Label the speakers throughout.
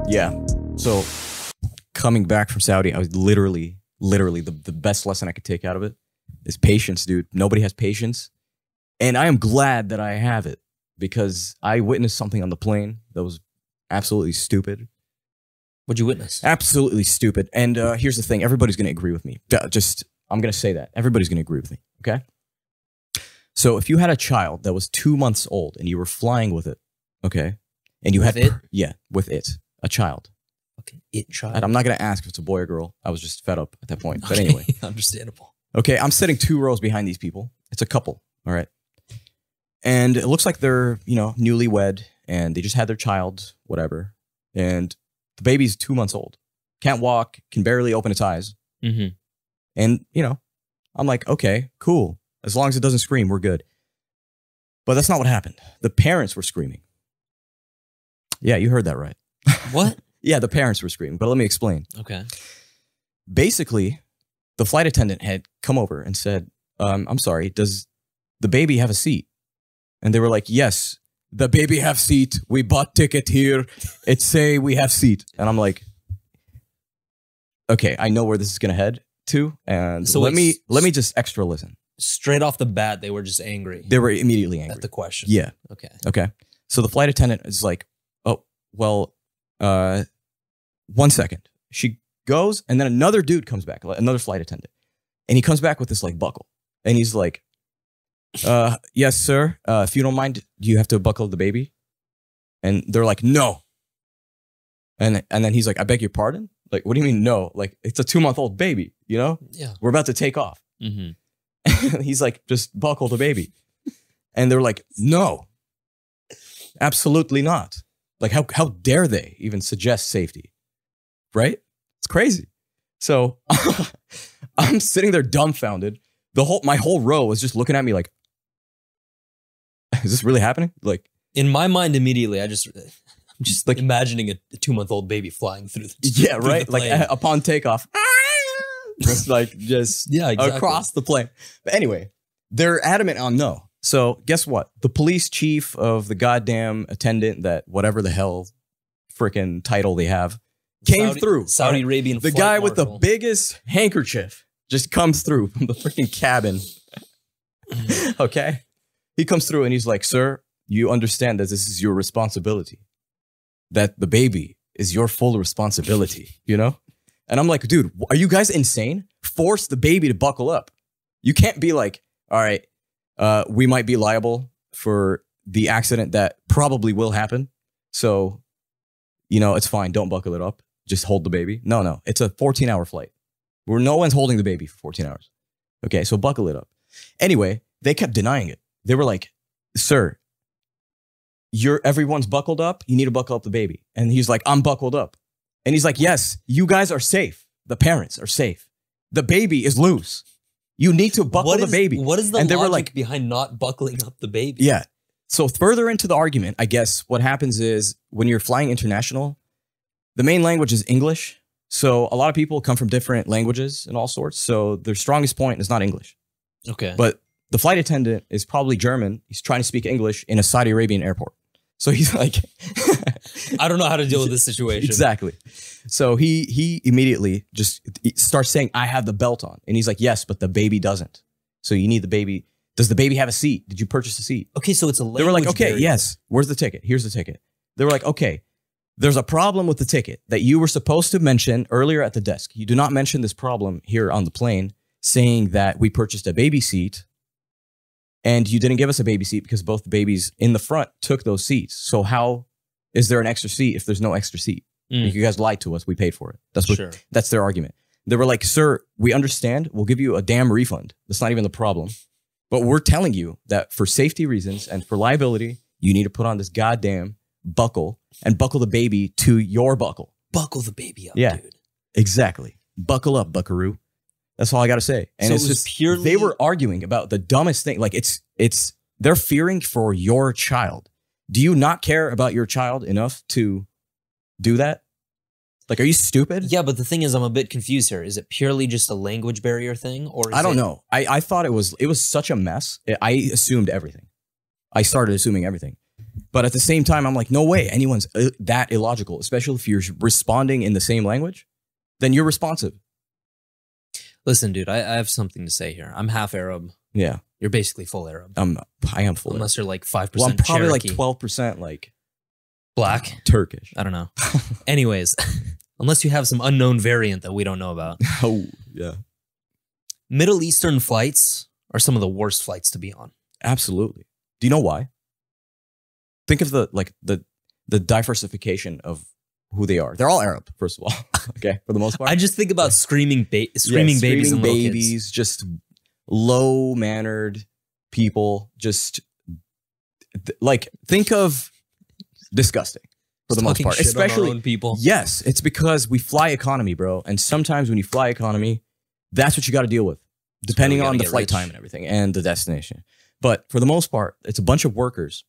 Speaker 1: Yeah. So coming back from Saudi, I was literally the best lesson I could take out of it is patience, dude. Nobody has patience. And I am glad that I have it because I witnessed something on the plane that was absolutely stupid.
Speaker 2: What'd you witness?
Speaker 1: Absolutely stupid. And here's the thing. Everybody's going to agree with me. I'm going to say that. Everybody's going to agree with me. Okay? So if you had a child that was 2 months old and you were flying with it, okay? And you
Speaker 2: With
Speaker 1: had...
Speaker 2: it?
Speaker 1: Yeah, with it. A child.
Speaker 2: Okay, it child.
Speaker 1: And I'm not going to ask if it's a boy or girl. I was just fed up at that point. But
Speaker 2: Okay,
Speaker 1: anyway.
Speaker 2: understandable.
Speaker 1: Okay, I'm sitting 2 rows behind these people. It's a couple, all right? And it looks like they're, newlywed, and they just had their child, whatever. And the baby's 2 months old. Can't walk, can barely open its eyes.
Speaker 2: Mm-hmm.
Speaker 1: And, I'm like, okay, cool. As long as it doesn't scream, we're good. But that's not what happened. The parents were screaming. Yeah, you heard that right.
Speaker 2: What?
Speaker 1: Yeah, the parents were screaming. But let me explain.
Speaker 2: Okay.
Speaker 1: Basically, the flight attendant had come over and said, I'm sorry, does the baby have a seat? And they were like, yes, the baby have seat. We bought ticket here. It say we have seat. And I'm like, okay, I know where this is going to head to. And
Speaker 2: So
Speaker 1: let me just extra listen.
Speaker 2: Straight off the bat, they were just angry
Speaker 1: They were immediately angry.
Speaker 2: at the question.
Speaker 1: Yeah.
Speaker 2: Okay.
Speaker 1: Okay. So the flight attendant is like, oh, well, 1 second. She goes, and then another dude comes back, another flight attendant. And he comes back with this buckle. And he's like, yes, sir. If you don't mind, do you have to buckle the baby? And they're like, no. And then he's like, I beg your pardon? Like, what do you mean no? Like, it's a 2-month-old baby,
Speaker 2: Yeah.
Speaker 1: We're about to take off.
Speaker 2: Mm-hmm.
Speaker 1: He's like, just buckle the baby. And they're like, no, absolutely not. Like, how dare they even suggest safety? Right? It's crazy. So I'm sitting there dumbfounded. My whole row was just looking at me like, is this really happening? Like,
Speaker 2: In my mind, immediately, I'm just
Speaker 1: like
Speaker 2: imagining a 2-month-old baby flying through the
Speaker 1: yeah,
Speaker 2: through
Speaker 1: right?
Speaker 2: the
Speaker 1: Like
Speaker 2: plane.
Speaker 1: upon takeoff, just
Speaker 2: Yeah, exactly.
Speaker 1: across the plane. But anyway, they're adamant on no. So guess what? The police chief of the goddamn attendant, that whatever the hell freaking title they have, came through.
Speaker 2: Saudi Arabian
Speaker 1: The
Speaker 2: flight
Speaker 1: guy with the
Speaker 2: marshal.
Speaker 1: biggest handkerchief just comes through from the freaking cabin. Okay? He comes through and he's like, sir, you understand that this is your responsibility. That the baby is your full responsibility, And I'm like, dude, are you guys insane? Force the baby to buckle up. You can't be like, all right, we might be liable for the accident that probably will happen. So, it's fine. Don't buckle it up. Just hold the baby. No. It's a 14-hour flight where no one's holding the baby for 14 hours. Okay, so buckle it up. Anyway, they kept denying it. They were like, sir, everyone's buckled up. You need to buckle up the baby. And he's like, I'm buckled up. And he's like, yes, you guys are safe. The parents are safe. The baby is loose. You need to buckle the baby.
Speaker 2: What is the
Speaker 1: and they
Speaker 2: logic
Speaker 1: were like,
Speaker 2: behind not buckling up the baby?
Speaker 1: yeah. So further into the argument, I guess what happens is when you're flying international, the main language is English. So a lot of people come from different languages and all sorts. So their strongest point is not English.
Speaker 2: Okay.
Speaker 1: But the flight attendant is probably German. He's trying to speak English in a Saudi Arabian airport. So he's like,
Speaker 2: I don't know how to deal with this situation.
Speaker 1: Exactly. So he immediately just starts saying, I have the belt on. And he's like, yes, but the baby doesn't. So you need the baby. Does the baby have a seat? Did you purchase a seat?
Speaker 2: Okay, so it's a language
Speaker 1: They were like, okay,
Speaker 2: barrier.
Speaker 1: yes. Where's the ticket? Here's the ticket. They were like, okay, there's a problem with the ticket that you were supposed to mention earlier at the desk. You do not mention this problem here on the plane, saying that we purchased a baby seat and you didn't give us a baby seat because both the babies in the front took those seats. So how is there an extra seat if there's no extra seat?
Speaker 2: Mm.
Speaker 1: You guys lied to us. We paid for it.
Speaker 2: Sure.
Speaker 1: That's their argument. They were like, sir, we understand. We'll give you a damn refund. That's not even the problem. But we're telling you that for safety reasons and for liability, you need to put on this goddamn buckle and buckle the baby to your buckle.
Speaker 2: Buckle the baby up,
Speaker 1: Yeah.
Speaker 2: dude.
Speaker 1: Exactly. Buckle up, buckaroo. That's all I got to say. And
Speaker 2: So
Speaker 1: it's
Speaker 2: it was
Speaker 1: just
Speaker 2: purely-
Speaker 1: they were arguing about the dumbest thing. Like they're fearing for your child. Do you not care about your child enough to do that? Like, are you stupid?
Speaker 2: Yeah, but the thing is, I'm a bit confused here. Is it purely just a language barrier thing, or is
Speaker 1: I don't know. I thought it was such a mess. I assumed everything. I started assuming everything. But at the same time, I'm like, no way anyone's that illogical, especially if you're responding in the same language, then you're responsive.
Speaker 2: Listen, dude, I have something to say here. I'm half Arab.
Speaker 1: Yeah.
Speaker 2: You're basically full Arab.
Speaker 1: I am full
Speaker 2: Unless you're like 5%
Speaker 1: Well, I'm probably
Speaker 2: Cherokee.
Speaker 1: like 12% like
Speaker 2: Black.
Speaker 1: Turkish.
Speaker 2: I don't know. Anyways, unless you have some unknown variant that we don't know about.
Speaker 1: Oh, yeah.
Speaker 2: Middle Eastern flights are some of the worst flights to be on.
Speaker 1: Absolutely. Do you know why? Think of the diversification of who they are. They're all Arab, first of all. Okay, for the most part.
Speaker 2: I just think about screaming babies and little kids.
Speaker 1: Just low-mannered people. Just like think of disgusting for the most part. Especially
Speaker 2: people.
Speaker 1: Yes, it's because we fly economy, bro. And sometimes when you fly economy, that's what you got to deal with, depending on the flight time and everything and the destination. But for the most part, it's a bunch of workers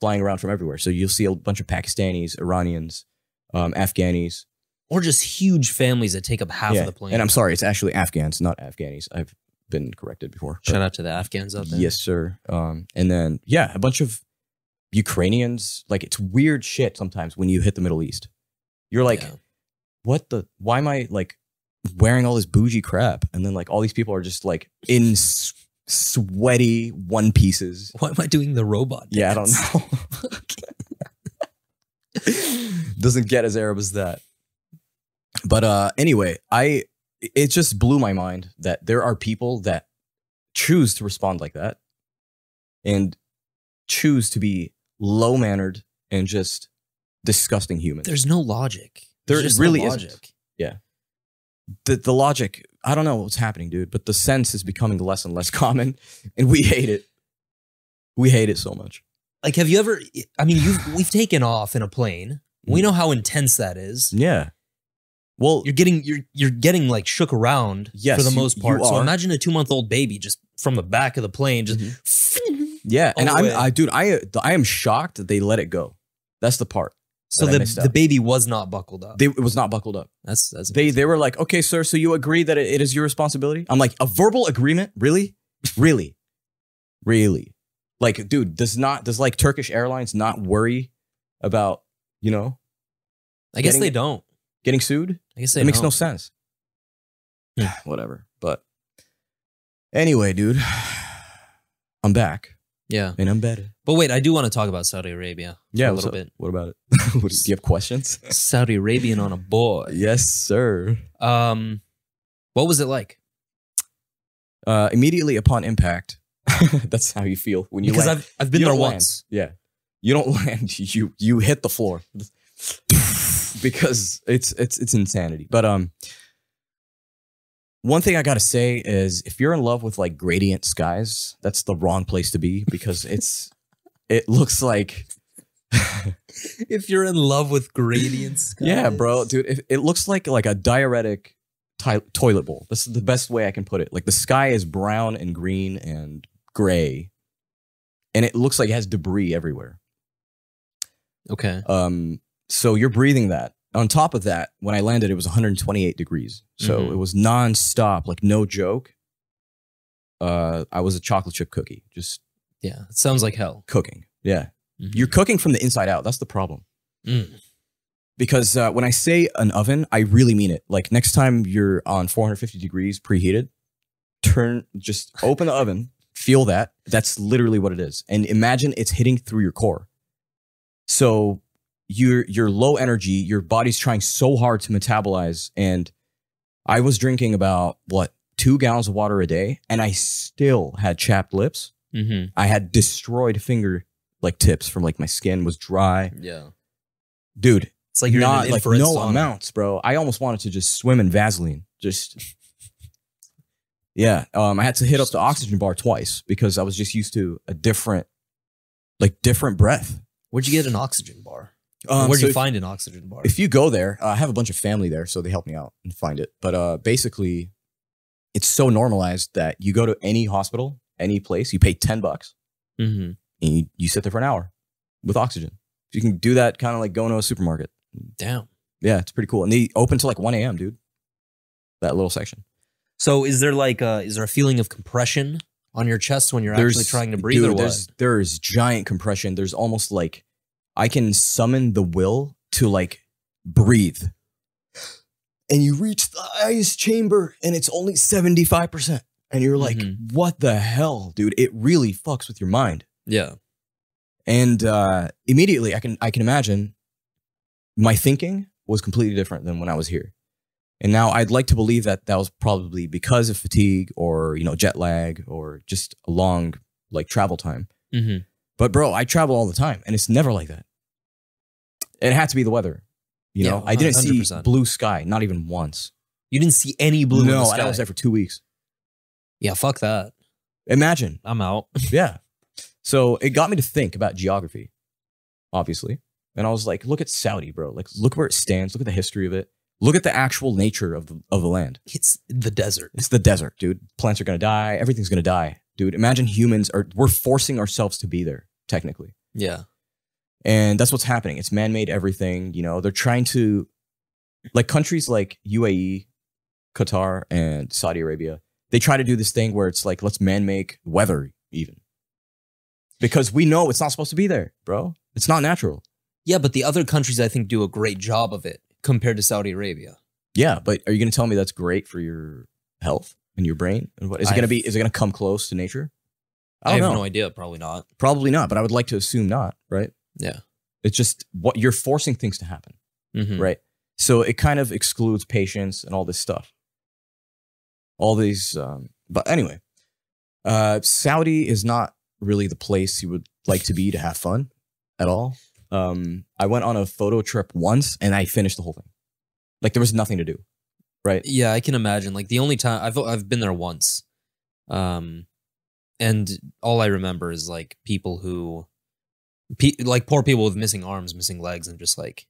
Speaker 1: flying around from everywhere. So you'll see a bunch of Pakistanis, Iranians, Afghanis.
Speaker 2: Or just huge families that take up half of the plane.
Speaker 1: And I'm sorry, it's actually Afghans, not Afghanis. I've been corrected before.
Speaker 2: Shout out to the Afghans out there.
Speaker 1: Yes, sir. And then, yeah, a bunch of Ukrainians. Like, it's weird shit sometimes when you hit the Middle East. You're like, why am I like wearing all this bougie crap? And then like all these people are just like in sweaty one pieces.
Speaker 2: Why am I doing the robot dance?
Speaker 1: Yeah, I don't know. Doesn't get as Arab as that. But anyway, it just blew my mind that there are people that choose to respond like that and choose to be low-mannered and just disgusting humans.
Speaker 2: There's no logic.
Speaker 1: There really
Speaker 2: no
Speaker 1: isn't. Yeah. The logic, I don't know what's happening, dude, but the sense is becoming less and less common, and we hate it. We hate it so much.
Speaker 2: Like, have you ever, I mean, we've taken off in a plane. We know how intense that is.
Speaker 1: Yeah. Well,
Speaker 2: you're getting like shook around for the most part. So imagine a 2-month-old baby just from the back of the plane, just
Speaker 1: yeah. And I am shocked that they let it go. That's the part.
Speaker 2: So the baby was not buckled up.
Speaker 1: It was not buckled up.
Speaker 2: That's
Speaker 1: they were like, okay, sir, so you agree that it is your responsibility? I'm like, a verbal agreement? Really? Really? Really? Like, dude, does like Turkish Airlines not worry about, you know?
Speaker 2: I guess they don't.
Speaker 1: Getting sued?
Speaker 2: I guess they
Speaker 1: It makes no sense. Whatever. But anyway, dude, I'm back.
Speaker 2: Yeah.
Speaker 1: And I'm better.
Speaker 2: But wait, I do want to talk about Saudi Arabia a little bit.
Speaker 1: What about it? Do you have questions?
Speaker 2: Saudi Arabian on a boy.
Speaker 1: Yes, sir.
Speaker 2: What was it like?
Speaker 1: Immediately upon impact, that's how you feel when you land.
Speaker 2: Because I've been there once.
Speaker 1: Yeah. You don't land, you hit the floor. Because it's insanity. But one thing I gotta say is if you're in love with like gradient skies, that's the wrong place to be because it looks like
Speaker 2: if you're in love with gradient skies.
Speaker 1: Yeah, bro, dude, it looks like a diuretic toilet bowl. This is the best way I can put it. Like the sky is brown and green and gray, and it looks like it has debris everywhere.
Speaker 2: Okay.
Speaker 1: So you're breathing that. On top of that, when I landed, it was 128 degrees. So it was nonstop, like no joke. I was a chocolate chip cookie, just
Speaker 2: it sounds like hell.
Speaker 1: Cooking, yeah. You're cooking from the inside out. That's the problem. Because when I say an oven, I really mean it. Like next time you're on 450 degrees preheated, just open the oven, feel that. That's literally what it is, and imagine it's hitting through your core. So you're low energy, your body's trying so hard to metabolize, and I was drinking about 2 gallons of water a day, and I still had chapped lips. I had destroyed finger tips from my skin was dry.
Speaker 2: Yeah,
Speaker 1: dude,
Speaker 2: it's like you're not
Speaker 1: no sauna. Amounts, bro. I almost wanted to just swim in Vaseline. Yeah. I had to hit up the oxygen bar twice because I was just used to a different breath.
Speaker 2: Where'd you get an oxygen bar? Where'd you find an oxygen bar?
Speaker 1: If you go there, I have a bunch of family there, so they help me out and find it. But basically, it's so normalized that you go to any hospital, any place, you pay $10, and you sit there for an hour with oxygen. You can do that kind of like going to a supermarket.
Speaker 2: Damn.
Speaker 1: Yeah, it's pretty cool. And they open till 1 a.m., dude. That little section.
Speaker 2: So is there a feeling of compression on your chest when you're actually trying to breathe, or what?
Speaker 1: There's giant compression. There's almost like I can summon the will to like breathe. And you reach the ice chamber and it's only 75%. And you're like, what the hell, dude? It really fucks with your mind.
Speaker 2: Yeah.
Speaker 1: And immediately I can imagine my thinking was completely different than when I was here. And now I'd like to believe that that was probably because of fatigue or, jet lag or just a long like travel time. But bro, I travel all the time and it's never like that. And it had to be the weather. I didn't 100%. See blue sky, not even once.
Speaker 2: You didn't see any blue in the sky?
Speaker 1: No, I was there for 2 weeks.
Speaker 2: Yeah, fuck that.
Speaker 1: Imagine.
Speaker 2: I'm out.
Speaker 1: Yeah. So it got me to think about geography, obviously. And I was like, look at Saudi, bro. Like, look where it stands. Look at the history of it. Look at the actual nature of the land.
Speaker 2: It's the desert.
Speaker 1: It's the desert, dude. Plants are going to die. Everything's going to die. Dude, imagine we're forcing ourselves to be there, technically.
Speaker 2: Yeah.
Speaker 1: And that's what's happening. It's man-made everything. They're trying to, like countries like UAE, Qatar, and Saudi Arabia, they try to do this thing where it's like, let's man-make weather even. Because we know it's not supposed to be there, bro. It's not natural.
Speaker 2: Yeah, but the other countries, I think, do a great job of it compared to Saudi Arabia.
Speaker 1: Yeah, but are you going to tell me that's great for your health and your brain? And what is it going to be? Is it going to come close to nature?
Speaker 2: I have no idea. Probably not.
Speaker 1: Probably not, but I would like to assume not, right?
Speaker 2: Yeah.
Speaker 1: It's just what you're forcing things to happen, right? So it kind of excludes patience and all this stuff. All these, but anyway, Saudi is not really the place you would like to be to have fun at all. I went on a photo trip once and I finished the whole thing. Like there was nothing to do, right?
Speaker 2: Yeah, I can imagine. Like the only time I've been there once, and all I remember is like people who, like poor people with missing arms, missing legs, and just like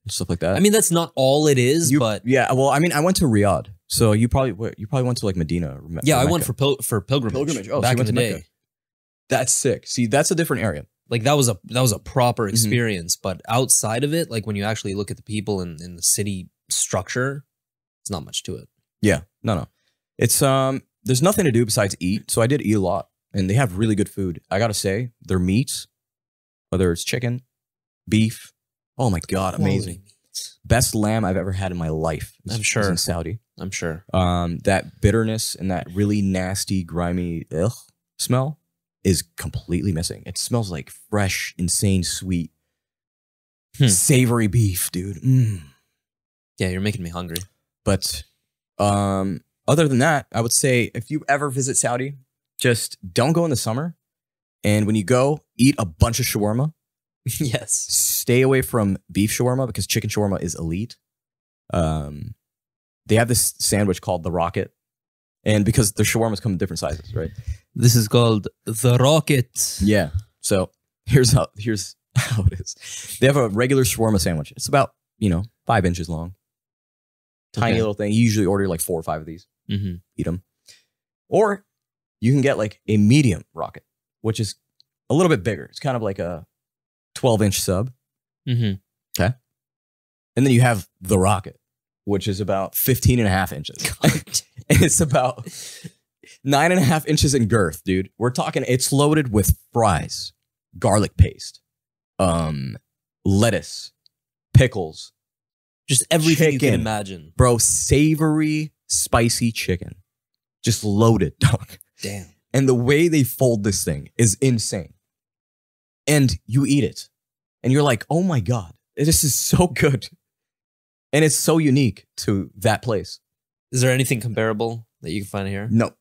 Speaker 1: stuff like that.
Speaker 2: I mean, that's not all it is, but
Speaker 1: yeah. Well, I mean, I went to Riyadh, so you probably went to like Medina.
Speaker 2: Yeah, I went for pilgrimage.
Speaker 1: Oh, back in the day. That's sick. See, that's a different area.
Speaker 2: Like that was a proper experience, but outside of it, like when you actually look at the people in the city structure, it's not much to it.
Speaker 1: Yeah, no. It's there's nothing to do besides eat. So I did eat a lot, and they have really good food. I gotta say, their meats, whether it's chicken, beef, oh my god, amazing! Best lamb I've ever had in my life.
Speaker 2: I'm sure
Speaker 1: in Saudi.
Speaker 2: I'm sure.
Speaker 1: That bitterness and that really nasty, grimy smell is completely missing. It smells like fresh, insane, sweet, savory beef, dude.
Speaker 2: Yeah, you're making me hungry.
Speaker 1: But other than that, I would say if you ever visit Saudi, just don't go in the summer. And when you go, eat a bunch of shawarma.
Speaker 2: Yes.
Speaker 1: Stay away from beef shawarma because chicken shawarma is elite. They have this sandwich called the Rocket. And because the shawarmas come in different sizes, right?
Speaker 2: This is called the Rocket.
Speaker 1: Yeah. So here's how it is. They have a regular shawarma sandwich. It's about, 5 inches long. Tiny little thing. You usually order like 4 or 5 of these. Eat them. Or you can get like a medium Rocket, which is a little bit bigger. It's kind of like a 12-inch sub. Okay. And then you have the Rocket, which is about 15.5 inches. And it's about 9.5 inches in girth, dude. We're talking, it's loaded with fries, garlic paste, lettuce, pickles.
Speaker 2: Just everything you can imagine.
Speaker 1: Bro, savory, spicy chicken. Just loaded, dog.
Speaker 2: Damn.
Speaker 1: And the way they fold this thing is insane. And you eat it. And you're like, oh my God, this is so good. And it's so unique to that place.
Speaker 2: Is there anything comparable that you can find here?
Speaker 1: No.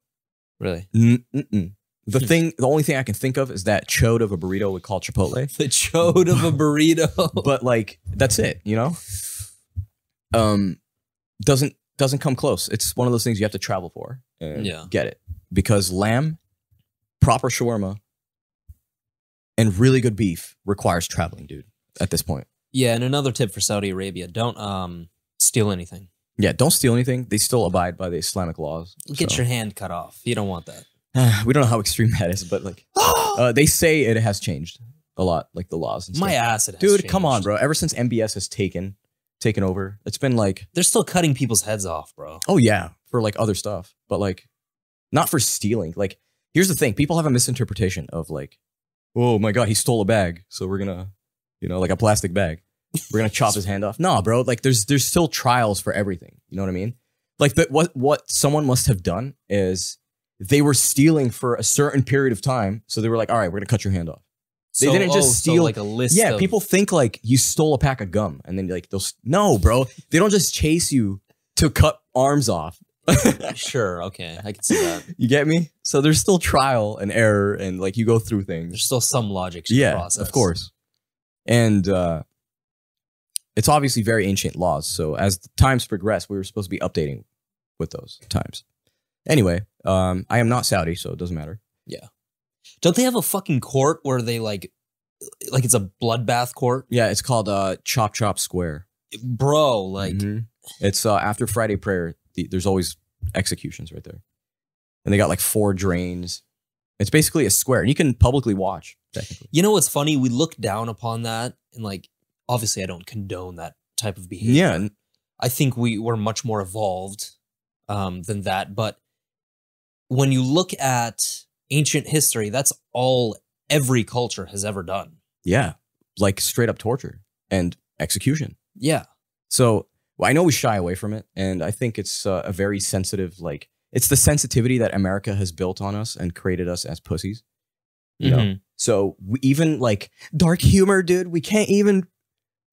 Speaker 2: Really?
Speaker 1: The only thing I can think of is that chode of a burrito we call Chipotle.
Speaker 2: The chode of a burrito.
Speaker 1: But like, that's it, Doesn't come close. It's one of those things you have to travel for and get it. Because lamb, proper shawarma, and really good beef requires traveling, dude, at this point.
Speaker 2: Yeah, and another tip for Saudi Arabia, don't steal anything.
Speaker 1: Yeah, don't steal anything. They still abide by the Islamic laws.
Speaker 2: Get your hand cut off. You don't want that.
Speaker 1: We don't know how extreme that is, but like they say it has changed a lot, like the laws and stuff.
Speaker 2: My ass, it has
Speaker 1: Dude,
Speaker 2: changed.
Speaker 1: Come on, bro. Ever since MBS has taken over, it's been like...
Speaker 2: They're still cutting people's heads off, bro.
Speaker 1: Oh, yeah, for like other stuff, but like not for stealing. Like, here's the thing. People have a misinterpretation of like, oh my God, he stole a bag, so we're gonna, you know, like a plastic bag. We're gonna chop his hand off. No, bro. Like there's still trials for everything. You know what I mean? Like what someone must have done is they were stealing for a certain period of time. So they were like, all right, we're gonna cut your hand off. They didn't just steal
Speaker 2: like a list.
Speaker 1: Yeah, people think like you stole a pack of gum and then like no, bro. They don't just chase you to cut arms off.
Speaker 2: Sure, okay, I can see that.
Speaker 1: You get me? So there's still trial and error, and like you go through things.
Speaker 2: There's still some logic to the process.
Speaker 1: Of course. And it's obviously very ancient laws. So as the times progress, we were supposed to be updating with those times. Anyway, I am not Saudi, so it doesn't matter.
Speaker 2: Yeah. Don't they have a fucking court where they like it's a bloodbath court?
Speaker 1: Yeah, it's called Chop Chop Square.
Speaker 2: Bro, like
Speaker 1: it's after Friday prayer. There's always executions right there, and they got like 4 drains. It's basically a square, and you can publicly watch. Technically,
Speaker 2: you know what's funny? We look down upon that, and like obviously, I don't condone that type of behavior.
Speaker 1: Yeah,
Speaker 2: I think we're much more evolved than that. But when you look at ancient history, that's all every culture has ever done.
Speaker 1: Yeah, like straight up torture and execution.
Speaker 2: Yeah.
Speaker 1: So I know we shy away from it, and I think it's a very sensitive, like, it's the sensitivity that America has built on us and created us as pussies. You know? So we even like dark humor, dude, we can't even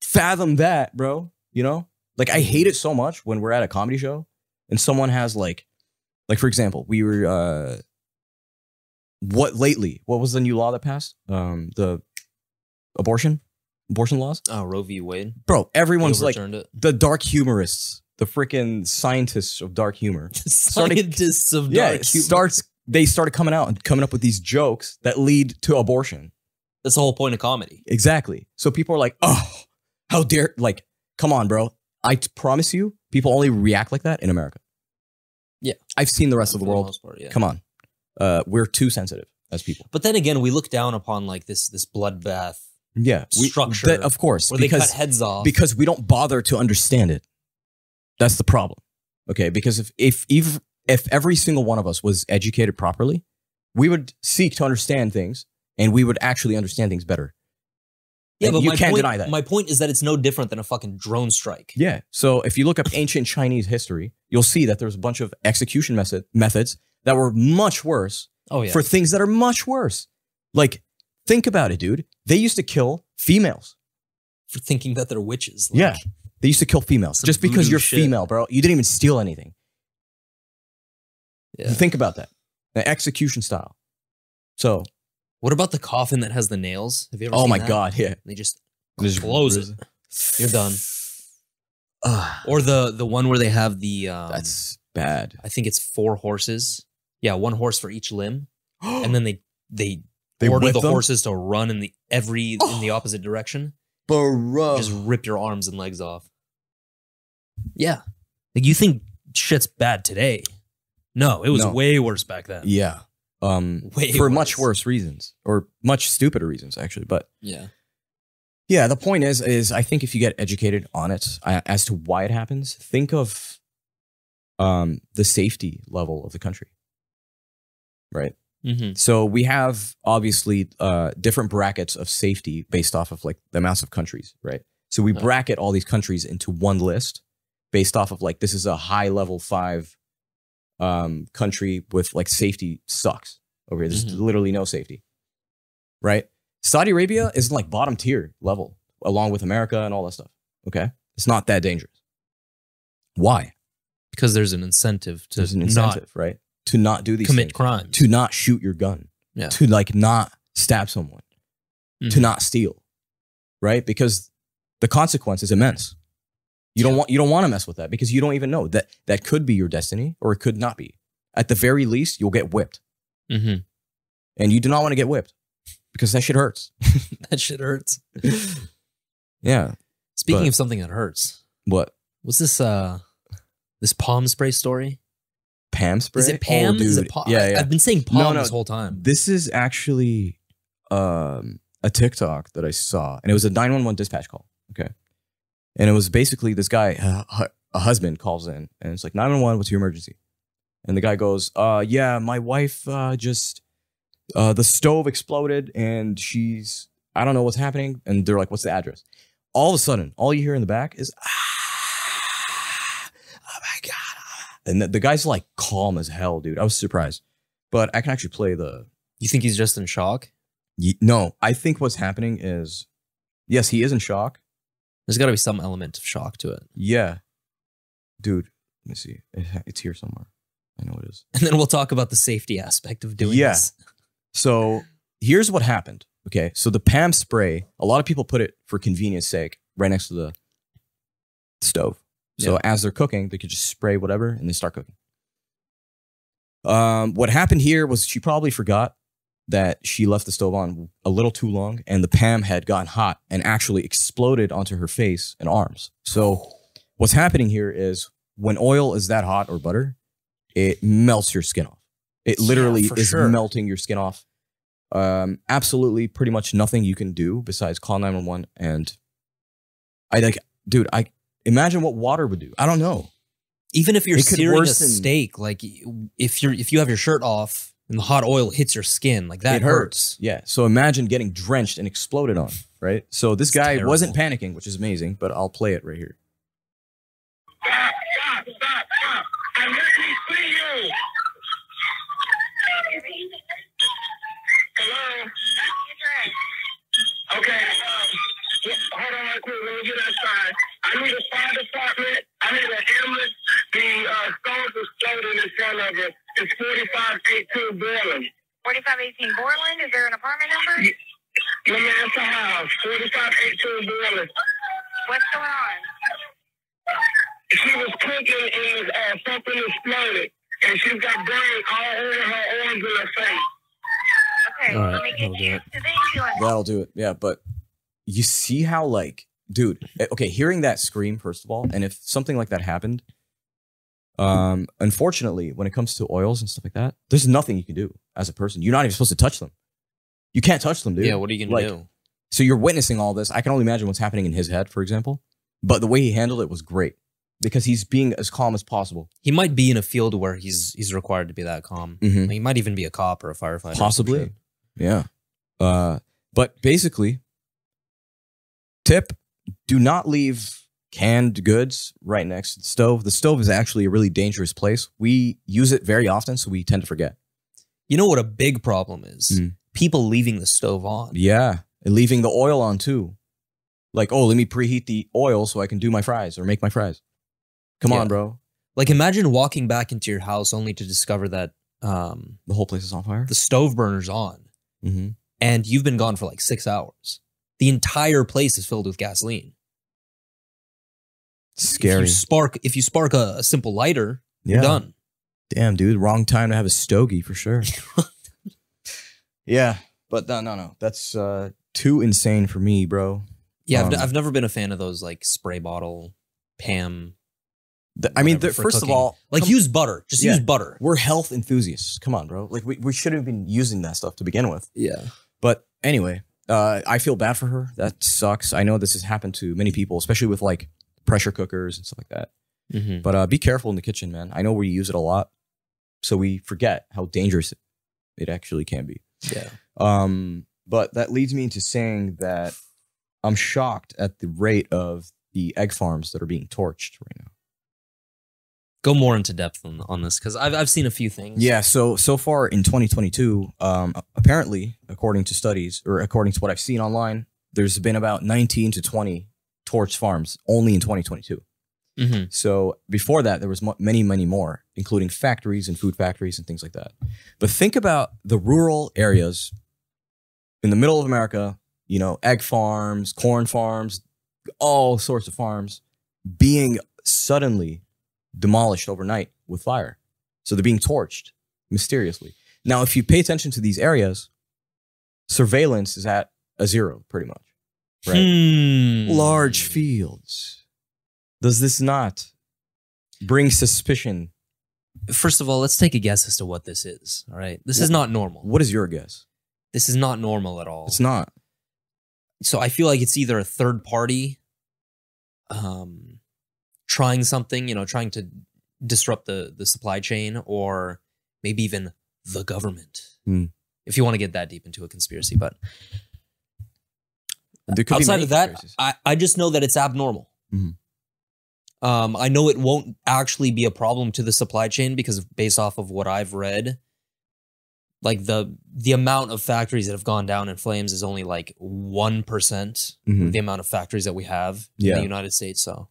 Speaker 1: fathom that, bro. You know? Like, I hate it so much when we're at a comedy show and someone has like for example, we were, what was the new law that passed? The abortion laws?
Speaker 2: Oh, Roe v. Wade.
Speaker 1: Bro, everyone's like
Speaker 2: it.
Speaker 1: the dark humorists, the freaking scientists of dark humor.
Speaker 2: Scientists of dark humor.
Speaker 1: They started coming out and coming up with these jokes that lead to abortion.
Speaker 2: That's the whole point of comedy.
Speaker 1: Exactly. So people are like, oh, how dare, like, come on, bro. I promise you, people only react like that in America.
Speaker 2: Yeah.
Speaker 1: I've seen the rest of the world.
Speaker 2: Part, yeah.
Speaker 1: Come on. We're too sensitive as people.
Speaker 2: But then again, we look down upon like this bloodbath
Speaker 1: structure. Of course.
Speaker 2: Where they cut heads off.
Speaker 1: Because we don't bother to understand it. That's the problem. Okay? Because if every single one of us was educated properly, we would seek to understand things, and we would actually understand things better.
Speaker 2: Yeah,
Speaker 1: and
Speaker 2: but
Speaker 1: you can't deny that.
Speaker 2: My point is that it's no different than a fucking drone strike.
Speaker 1: Yeah. So if you look up ancient Chinese history, you'll see that there's a bunch of execution methods that were much worse for things that are much worse. Like, think about it, dude. They used to kill females.
Speaker 2: For thinking that they're witches. Like,
Speaker 1: yeah. They used to kill females. Just because you're female, bro. You didn't even steal anything. Yeah. Think about that. The execution style. So...
Speaker 2: what about the coffin that has the nails? Have you ever
Speaker 1: seen
Speaker 2: that?
Speaker 1: Oh my God, yeah.
Speaker 2: They just close it. You're done. Or the one where they have the...
Speaker 1: that's bad.
Speaker 2: I think it's 4 horses. Yeah, 1 horse for each limb. And then they order the horses to run in the opposite direction.
Speaker 1: Bro.
Speaker 2: Just rip your arms and legs off. Yeah. Like, you think shit's bad today. No, it was way worse back then.
Speaker 1: Yeah. For much worse reasons, or much stupider reasons, actually. But yeah, the point is I think if you get educated on it as to why it happens, think of the safety level of the country, right? So we have obviously different brackets of safety based off of like the amounts of countries, right? So we bracket all these countries into one list based off of like, this is a high level 5 country with like safety sucks over here. There's literally no safety, right? Saudi Arabia is like bottom tier level along with America and all that stuff. Okay. It's not that dangerous. Why?
Speaker 2: Because there's an incentive to
Speaker 1: right? To not do these
Speaker 2: commit
Speaker 1: things.
Speaker 2: crimes.
Speaker 1: To not shoot your gun.
Speaker 2: Yeah.
Speaker 1: To like not stab someone. To not steal. Right? Because the consequence is immense. You don't want to mess with that because you don't even know that could be your destiny or it could not be. At the very least, you'll get whipped. And you do not want to get whipped because that shit hurts.
Speaker 2: That shit hurts.
Speaker 1: Yeah.
Speaker 2: Speaking of something that hurts.
Speaker 1: What?
Speaker 2: What's this palm spray story?
Speaker 1: Pam spray?
Speaker 2: Is it Pam?
Speaker 1: Oh, dude.
Speaker 2: Is it palm?
Speaker 1: Yeah.
Speaker 2: I've been saying palm this whole time.
Speaker 1: This is actually a TikTok that I saw, and it was a 911 dispatch call. Okay. And it was basically this guy, a husband calls in, and it's like, 911, what's your emergency? And the guy goes, yeah, my wife just, the stove exploded, and she's I don't know what's happening. And they're like, what's the address? All of a sudden, all you hear in the back is, oh my God. And the guy's like calm as hell, dude. I was surprised. But I can actually play the...
Speaker 2: You think he's just in shock?
Speaker 1: No, I think what's happening is, yes, he is in shock.
Speaker 2: There's got to be some element of shock to it.
Speaker 1: Yeah. Dude, let me see. It's here somewhere. I know it is.
Speaker 2: And then we'll talk about the safety aspect of doing this.
Speaker 1: So here's what happened. Okay, so the PAM spray, a lot of people put it for convenience sake right next to the stove. So as they're cooking, they could just spray whatever and then start cooking. What happened here was she probably forgot that she left the stove on a little too long and the PAM had gotten hot and actually exploded onto her face and arms. So what's happening here is when oil is that hot or butter, it melts your skin off. It literally is melting your skin off. Absolutely pretty much nothing you can do besides call 911. And I imagine what water would do. I don't know.
Speaker 2: Even if you're searing a steak, like if you have your shirt off and the hot oil hits your skin, like that hurts.
Speaker 1: Yeah. So imagine getting drenched and exploded on, right? So this guy wasn't panicking, which is amazing, but I'll play it right here.
Speaker 3: Stop. I literally see you. Hello? Okay, hold on right quick. Let me get outside. I need a fire department. I need an ambulance. The stove is exploding in front of it. It's 4518 Borland. 4518 Borland? Is there an apartment number? Let me answer house. 4518 Borland. What's going on? She was cooking and something exploded. And she's got burn all over her arms and her face. Okay, let me get you to the ambulance.
Speaker 1: That'll do it. Yeah, but you see how, like, dude, okay, hearing that scream, first of all, and if something like that happened, unfortunately, when it comes to oils and stuff like that, there's nothing you can do as a person. You're not even supposed to touch them. You can't touch them, dude.
Speaker 2: Yeah, what are you going to do?
Speaker 1: So you're witnessing all this. I can only imagine what's happening in his head, for example. But the way he handled it was great because he's being as calm as possible.
Speaker 2: He might be in a field where he's required to be that calm.
Speaker 1: Mm-hmm.
Speaker 2: He might even be a cop or a firefighter.
Speaker 1: Possibly. Yeah. But basically, tip, do not leave canned goods right next to the stove. The stove is actually a really dangerous place. We use it very often, so we tend to forget.
Speaker 2: You know what a big problem is? People leaving the stove on.
Speaker 1: Yeah. And leaving the oil on too. Like, oh, let me preheat the oil so I can do my fries or make my fries. Come on, bro.
Speaker 2: Like, imagine walking back into your house only to discover that
Speaker 1: the whole place is on fire.
Speaker 2: The stove burner's on.
Speaker 1: Mm-hmm.
Speaker 2: And you've been gone for like 6 hours. The entire place is filled with gasoline.
Speaker 1: Scary.
Speaker 2: If you spark a simple lighter, you're done.
Speaker 1: Damn, dude. Wrong time to have a stogie for sure. Yeah. But no. That's too insane for me, bro.
Speaker 2: Yeah, I've never been a fan of those like spray bottle, PAM.
Speaker 1: First of all,
Speaker 2: like use butter. Just use butter.
Speaker 1: We're health enthusiasts. Come on, bro. Like we shouldn't have been using that stuff to begin with.
Speaker 2: Yeah.
Speaker 1: But anyway, I feel bad for her. That sucks. I know this has happened to many people, especially with like pressure cookers and stuff like that.
Speaker 2: Mm-hmm.
Speaker 1: But be careful in the kitchen, man. I know we use it a lot, so we forget how dangerous it actually can be.
Speaker 2: Yeah.
Speaker 1: But that leads me into saying that I'm shocked at the rate of the egg farms that are being torched right now.
Speaker 2: Go more into depth on this because I've seen a few things.
Speaker 1: Yeah, so far in 2022, apparently, according to studies or according to what I've seen online, there's been about 19 to 20 torched farms only in 2022.
Speaker 2: Mm-hmm.
Speaker 1: So before that, there was many, many more, including factories and food factories and things like that. But think about the rural areas in the middle of America, you know, egg farms, corn farms, all sorts of farms being suddenly demolished overnight with fire. So they're being torched mysteriously. Now, if you pay attention to these areas, surveillance is at a zero pretty much, right? Large fields. Does this not bring suspicion?
Speaker 2: First of all, let's take a guess as to what this is. All right. This is not normal.
Speaker 1: What is your guess?
Speaker 2: This is not normal at all.
Speaker 1: It's not.
Speaker 2: So I feel like it's either a third party trying something, you know, trying to disrupt the supply chain, or maybe even the government. If you want to get that deep into a conspiracy. But
Speaker 1: There could be
Speaker 2: Outside
Speaker 1: many
Speaker 2: of that,
Speaker 1: conspiracies.
Speaker 2: I just know that it's abnormal.
Speaker 1: Mhm.
Speaker 2: I know it won't actually be a problem to the supply chain because based off of what I've read, like the amount of factories that have gone down in flames is only like 1%
Speaker 1: Mhm.
Speaker 2: of the amount of factories that we have in
Speaker 1: Yeah.
Speaker 2: the United States. So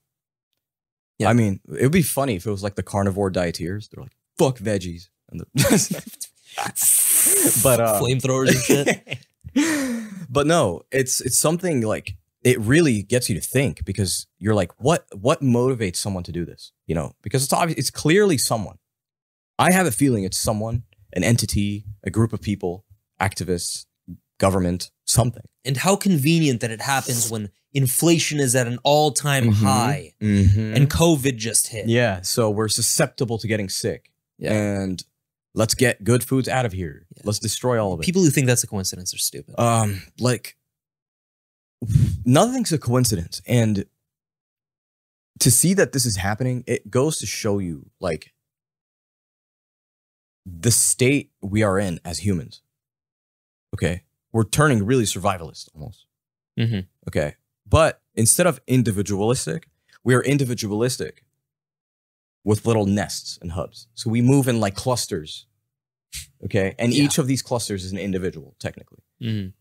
Speaker 2: yeah.
Speaker 1: I mean, it would be funny if it was like the carnivore dieters. They're like, fuck veggies. And but
Speaker 2: flamethrowers and shit.
Speaker 1: but no, it's something like it really gets you to think because you're like, what motivates someone to do this? You know, because it's obvious, it's clearly someone. I have a feeling it's someone, an entity, a group of people, activists, government, something.
Speaker 2: And how convenient that it happens when inflation is at an all-time
Speaker 1: Mhm.
Speaker 2: high
Speaker 1: Mhm.
Speaker 2: and COVID just hit.
Speaker 1: Yeah, so we're susceptible to getting sick.
Speaker 2: Yeah.
Speaker 1: And let's get good foods out of here.
Speaker 2: Yeah.
Speaker 1: Let's destroy all of it.
Speaker 2: People who think that's a coincidence are stupid.
Speaker 1: Like nothing's a coincidence. And to see that this is happening, it goes to show you like the state we are in as humans. Okay. We're turning really survivalist almost.
Speaker 2: Mhm.
Speaker 1: Okay. But instead of individualistic, we are individualistic with little nests and hubs. So we move in like clusters. Okay. And
Speaker 2: Yeah.
Speaker 1: each of these clusters is an individual, technically.
Speaker 2: Mhm.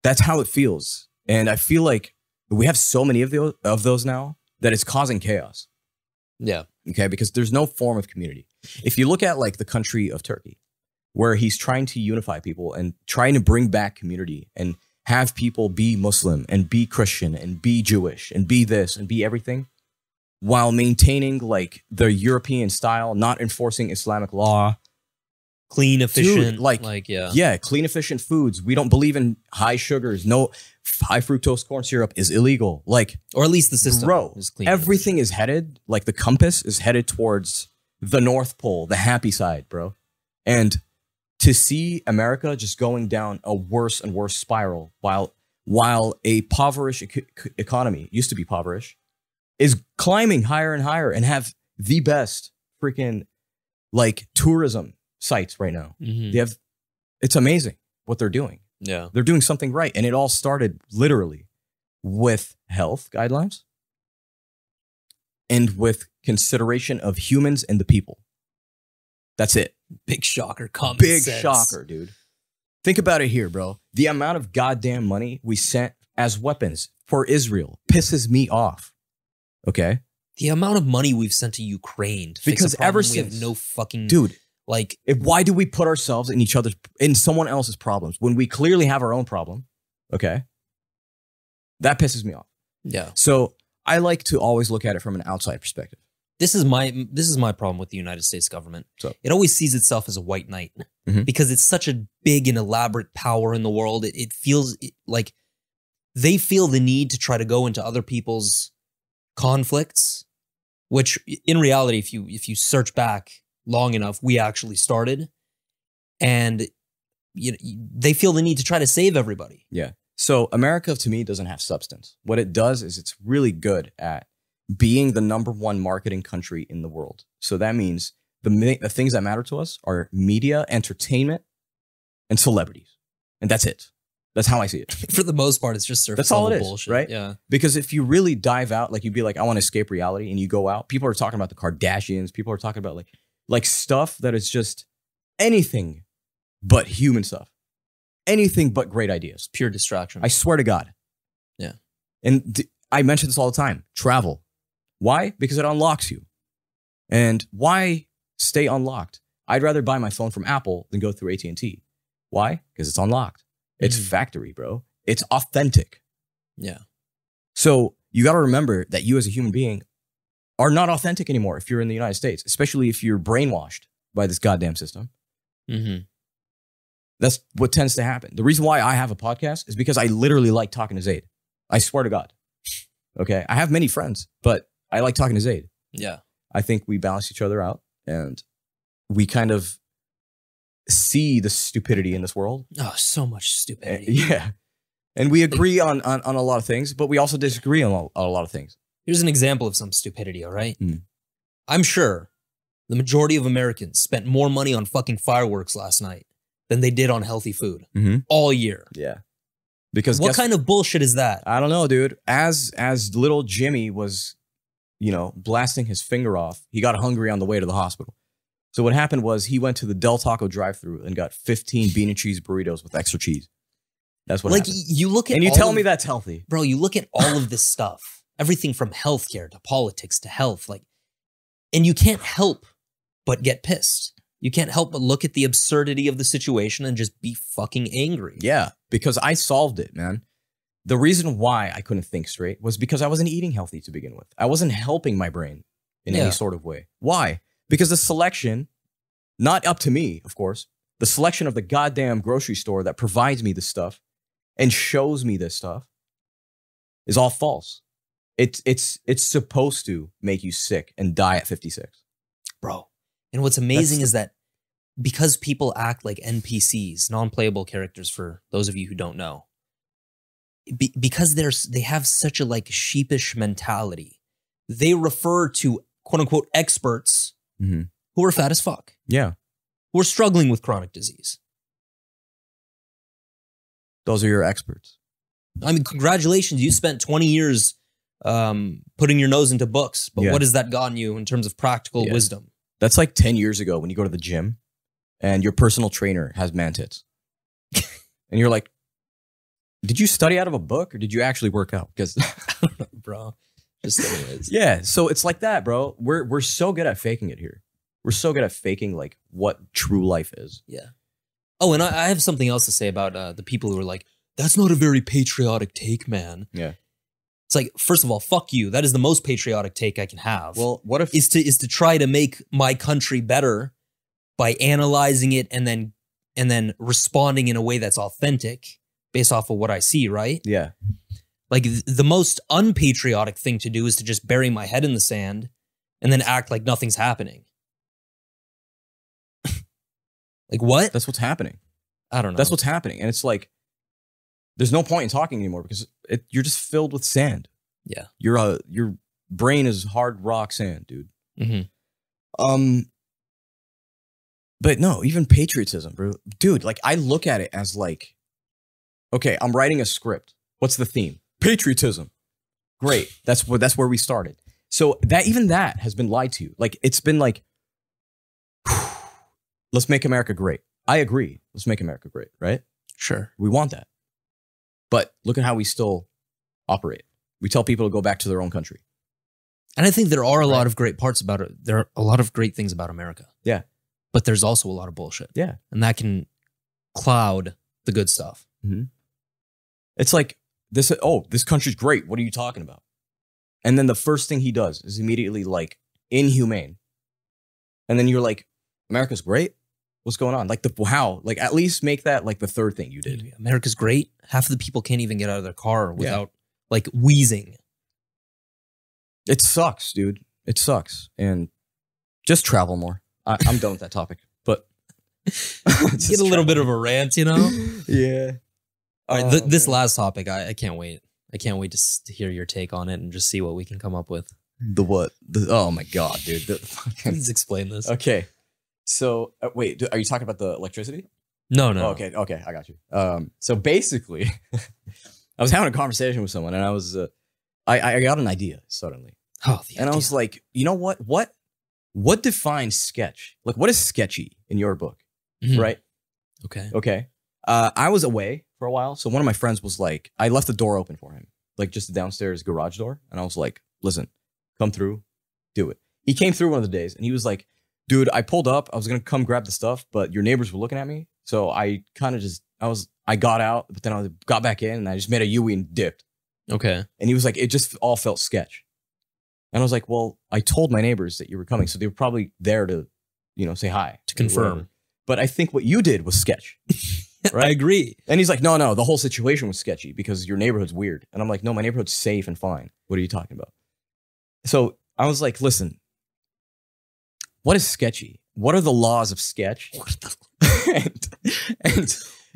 Speaker 1: That's how it feels. And I feel like we have so many of those now that it's causing chaos.
Speaker 2: Yeah.
Speaker 1: Okay. Because there's no form of community. If you look at like the country of Turkey, where he's trying to unify people and trying to bring back community and have people be Muslim and be Christian and be Jewish and be this and be everything while maintaining like the European style, not enforcing Islamic law.
Speaker 2: Clean, efficient,
Speaker 1: Dude, like,
Speaker 2: yeah.
Speaker 1: Yeah, clean, efficient foods. We don't believe in high sugars. No, high fructose corn syrup is illegal. Like,
Speaker 2: Or at least the system
Speaker 1: bro,
Speaker 2: is clean.
Speaker 1: everything is headed, like the compass is headed towards the North Pole, the happy side, bro. And to see America just going down a worse and worse spiral while a impoverished economy, used to be impoverished, is climbing higher and higher and have the best freaking like tourism sites right now.
Speaker 2: Mhm.
Speaker 1: They have, it's amazing what they're doing.
Speaker 2: Yeah.
Speaker 1: They're doing something right. And it all started literally with health guidelines and with consideration of humans and the people. That's it.
Speaker 2: Big shocker. Common
Speaker 1: Big
Speaker 2: sense.
Speaker 1: shocker, dude. Think about it here, bro. The amount of goddamn money we sent as weapons for Israel pisses me off. Okay?
Speaker 2: The amount of money we've sent to Ukraine to
Speaker 1: Because
Speaker 2: fix a problem
Speaker 1: ever
Speaker 2: we
Speaker 1: since-
Speaker 2: have no fucking
Speaker 1: Dude,
Speaker 2: like
Speaker 1: why do we put ourselves in someone else's problems when we clearly have our own problem? Okay? That pisses me off.
Speaker 2: yeah.
Speaker 1: So I like to always look at it from an outside perspective.
Speaker 2: This is my problem with the United States government.
Speaker 1: So-
Speaker 2: it always sees itself as a white knight
Speaker 1: Mhm.
Speaker 2: because it's such a big and elaborate power in the world. It feels like they feel the need to try to go into other people's conflicts, which in reality, if you search back long enough, we actually started, and they feel the need to try to save everybody.
Speaker 1: Yeah. So America, to me, doesn't have substance. What it does is it's really good at being the #1 marketing country in the world. So that means the things that matter to us are media, entertainment, and celebrities. And that's it. That's how I see it.
Speaker 2: For the most part, it's just surface
Speaker 1: That's all
Speaker 2: level
Speaker 1: it is,
Speaker 2: bullshit.
Speaker 1: right?
Speaker 2: Yeah.
Speaker 1: Because if you really dive out, like you'd be like, I want to escape reality, and you go out, people are talking about the Kardashians. People are talking about like stuff that is just anything but human stuff. Anything but great ideas.
Speaker 2: Pure distraction.
Speaker 1: I swear to God.
Speaker 2: Yeah.
Speaker 1: And I mention this all the time. Travel. Why? Because it unlocks you. And why stay unlocked? I'd rather buy my phone from Apple than go through AT&T. Why? Because it's unlocked. It's factory, bro. It's authentic.
Speaker 2: Yeah.
Speaker 1: So you got to remember that you as a human being are not authentic anymore if you're in the United States, especially if you're brainwashed by this goddamn system.
Speaker 2: Mm-hmm.
Speaker 1: That's what tends to happen. The reason why I have a podcast is because I literally like talking to Zaid. I swear to God. Okay. I have many friends, but I like talking to Zaid.
Speaker 2: Yeah.
Speaker 1: I think we balance each other out and we kind of see the stupidity in this world.
Speaker 2: Oh, so much stupidity.
Speaker 1: Yeah. And we agree on a lot of things, but we also disagree on a lot of things.
Speaker 2: Here's an example of some stupidity, all right?
Speaker 1: Mm.
Speaker 2: I'm sure the majority of Americans spent more money on fucking fireworks last night than they did on healthy food
Speaker 1: Mm-hmm.
Speaker 2: all year.
Speaker 1: Yeah. Because
Speaker 2: what kind of bullshit is that?
Speaker 1: I don't know, dude. As little Jimmy was, blasting his finger off, he got hungry on the way to the hospital. So what happened was he went to the Del Taco drive-thru and got 15 bean and cheese burritos with extra cheese. That's what happened.
Speaker 2: You look at,
Speaker 1: and you tell me that's healthy,
Speaker 2: bro. You look at all of this stuff, everything from healthcare to politics to health, and you can't help but get pissed. You can't help but look at the absurdity of the situation and just be fucking angry.
Speaker 1: Yeah, because I solved it, man. The reason why I couldn't think straight was because I wasn't eating healthy to begin with. I wasn't helping my brain in any sort of way. Why? Because the selection, not up to me, of course, the selection of the goddamn grocery store that provides me this stuff and shows me this stuff is all false. It's supposed to make you sick and die at 56.
Speaker 2: Bro. And what's amazing is that because people act like NPCs, non-playable characters for those of you who don't know, because they have such a sheepish mentality, they refer to quote unquote experts who are fat as fuck.
Speaker 1: Yeah.
Speaker 2: Who are struggling with chronic disease.
Speaker 1: Those are your experts.
Speaker 2: I mean, congratulations. You spent 20 years putting your nose into books, but what has that gotten you in terms of practical wisdom?
Speaker 1: That's like 10 years ago when you go to the gym and your personal trainer has man tits. And you're like, did you study out of a book or did you actually work out? Because,
Speaker 2: bro, just anyways.
Speaker 1: Yeah, so it's like that, bro. We're so good at faking it here. We're so good at faking what true life is.
Speaker 2: Yeah. Oh, and I have something else to say about the people who are like, that's not a very patriotic take, man.
Speaker 1: Yeah.
Speaker 2: It's like, first of all, fuck you. That is the most patriotic take I can have.
Speaker 1: Well, what if
Speaker 2: is to try to make my country better by analyzing it and then responding in a way that's authentic based off of what I see, right?
Speaker 1: Yeah.
Speaker 2: The most unpatriotic thing to do is to just bury my head in the sand and then act like nothing's happening. What?
Speaker 1: That's what's happening.
Speaker 2: I don't know.
Speaker 1: That's what's happening. And it's like, there's no point in talking anymore because you're just filled with sand.
Speaker 2: Yeah.
Speaker 1: Your brain is hard rock sand, dude.
Speaker 2: Mm-hmm.
Speaker 1: But no, even patriotism, bro. Dude, I look at it as okay, I'm writing a script. What's the theme? Patriotism. Great. That's where we started. So that has been lied to. It's been let's make America great. I agree. Let's make America great, right?
Speaker 2: Sure.
Speaker 1: We want that. But look at how we still operate. We tell people to go back to their own country.
Speaker 2: And I think there are a lot of great parts about it. There are a lot of great things about America.
Speaker 1: Yeah.
Speaker 2: But there's also a lot of bullshit.
Speaker 1: Yeah.
Speaker 2: And that can cloud the good stuff.
Speaker 1: Mm-hmm. It's like, this country's great. What are you talking about? And then the first thing he does is immediately inhumane. And then you're like, America's great? What's going on? How? At least make that the third thing you did.
Speaker 2: America's great. Half of the people can't even get out of their car without wheezing.
Speaker 1: It sucks, dude. It sucks. And just travel more. I'm done with that topic. But
Speaker 2: get a little bit of a rant,
Speaker 1: Yeah.
Speaker 2: All right, this last topic, I can't wait. I can't wait to hear your take on it and just see what we can come up with.
Speaker 1: The what? Oh my God, dude.
Speaker 2: Please explain this.
Speaker 1: Okay. So, wait, are you talking about the electricity?
Speaker 2: No.
Speaker 1: Oh, okay, I got you. So basically, I was having a conversation with someone and I was, I got an idea suddenly.
Speaker 2: Oh,
Speaker 1: and I was like, you know what? What defines sketch? What is sketchy in your book?
Speaker 2: Mm-hmm.
Speaker 1: Right?
Speaker 2: Okay.
Speaker 1: I was away for a while. So one of my friends was like, I left the door open for him, just the downstairs garage door. And I was like, listen, come through, do it. He came through one of the days and he was like, dude, I pulled up. I was going to come grab the stuff, but your neighbors were looking at me. So I kind of I got out, but then I got back in and I just made a U-E and dipped.
Speaker 2: Okay.
Speaker 1: And he was like, it just all felt sketch. And I was like, well, I told my neighbors that you were coming. So they were probably there to, say hi.
Speaker 2: To confirm.
Speaker 1: Whatever. But I think what you did was sketch. Right?
Speaker 2: I agree.
Speaker 1: And he's like, no, the whole situation was sketchy because your neighborhood's weird. And I'm like, no, my neighborhood's safe and fine. What are you talking about? So I was like, listen, what is sketchy? What are the laws of sketch? and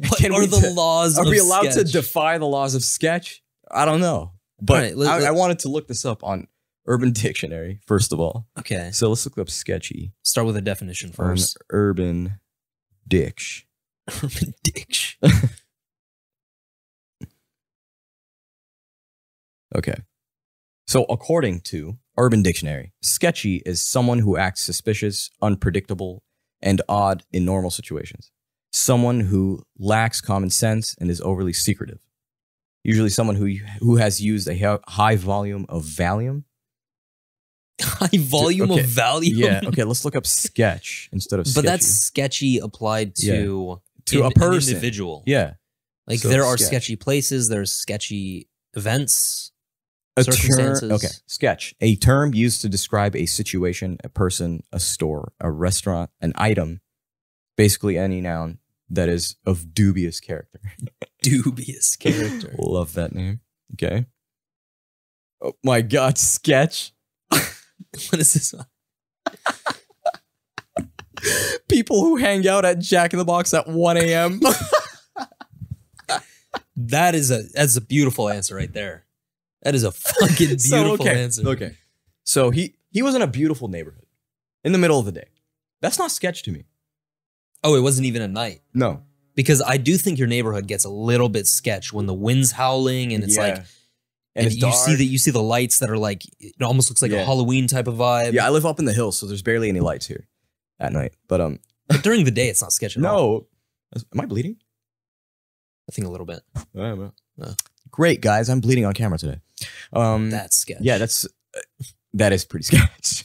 Speaker 2: what are the laws of sketch?
Speaker 1: Are we allowed to defy the laws of sketch? I don't know. But
Speaker 2: right,
Speaker 1: I wanted to look this up on Urban Dictionary, first of all.
Speaker 2: Okay.
Speaker 1: So let's look up sketchy.
Speaker 2: Start with a definition first.
Speaker 1: Urban Diction.
Speaker 2: Urban Diction.
Speaker 1: Okay. So according to Urban Dictionary, sketchy is someone who acts suspicious, unpredictable, and odd in normal situations. Someone who lacks common sense and is overly secretive. Usually someone who has used a high volume of Valium.
Speaker 2: High volume of Valium?
Speaker 1: Yeah, okay, let's look up sketch instead of sketchy.
Speaker 2: But that's sketchy applied to,
Speaker 1: a person.
Speaker 2: An individual.
Speaker 1: Yeah.
Speaker 2: Like
Speaker 1: So
Speaker 2: there are
Speaker 1: sketch.
Speaker 2: sketchy places, there's sketchy events,
Speaker 1: A
Speaker 2: circumstances.
Speaker 1: Okay, sketch. A term used to describe a situation, a person, a store, a restaurant, an item, basically any noun that is of dubious character.
Speaker 2: Dubious character.
Speaker 1: Love that name. Okay. Oh my God, sketch.
Speaker 2: What is this one?
Speaker 1: People who hang out at Jack in the Box at 1 a.m.
Speaker 2: That's a beautiful answer right there. That is a fucking beautiful answer.
Speaker 1: Okay. So he was in a beautiful neighborhood in the middle of the day. That's not sketch to me.
Speaker 2: Oh, it wasn't even a night.
Speaker 1: No.
Speaker 2: Because I do think your neighborhood gets a little bit sketch when the wind's howling and it's like,
Speaker 1: and it's dark.
Speaker 2: you see the lights that are like, it almost looks like a Halloween type of vibe.
Speaker 1: Yeah, I live up in the hills, so there's barely any lights here at night. But
Speaker 2: But during the day, it's not sketch at all.
Speaker 1: No. Am I bleeding?
Speaker 2: I think a little bit.
Speaker 1: Great, guys. I'm bleeding on camera today.
Speaker 2: That's sketch.
Speaker 1: Yeah, that is pretty sketch.